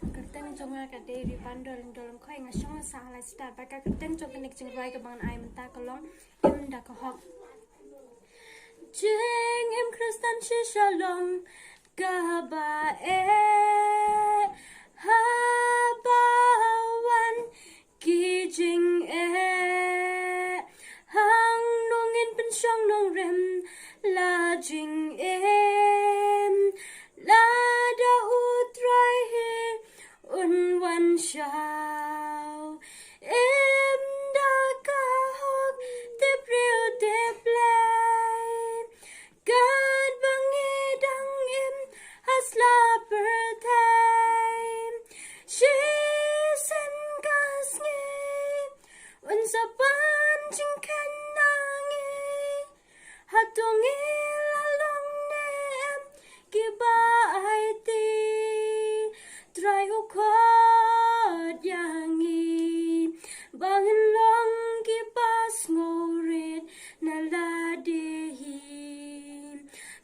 Tên trong cái đây Ribandor Lyngdoh Lyngkhoi nga song sa lai start ba ka tên trong cái này chừng vai ka bang ai man ta ka long em đã có học Jing em Christian chi shalom ka ba e ha ba wan ki jing e hang nong in pen song nong rem la jing em la da utrai he un wan shao em daka hok te priu te play God bangi dang em hasla per time she sen gas nge un sa pan jing ken na nge hatong la long ne em ki ba ai ti try ho khot yang i bang long ki pas ngoret na la de hi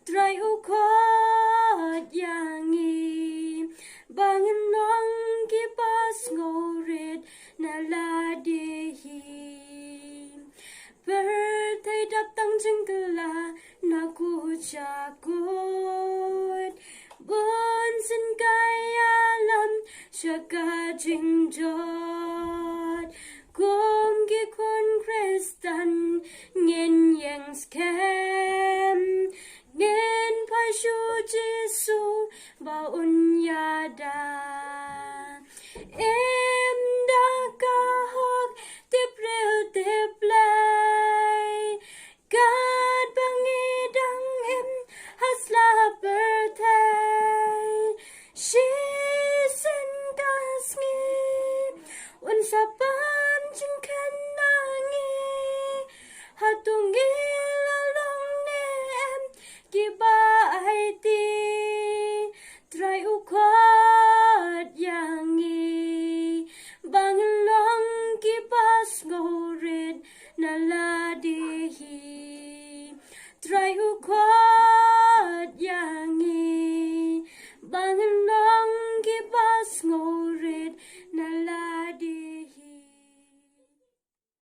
try ho khot yang i bang long ki pas ngoret na la de hi per thai đắp tăng chân cơ la na ku cha cốt bon sin kai alam shaka jing jot kom ki kon kristan ngen yang scam ngen pa shu jisu ba un ya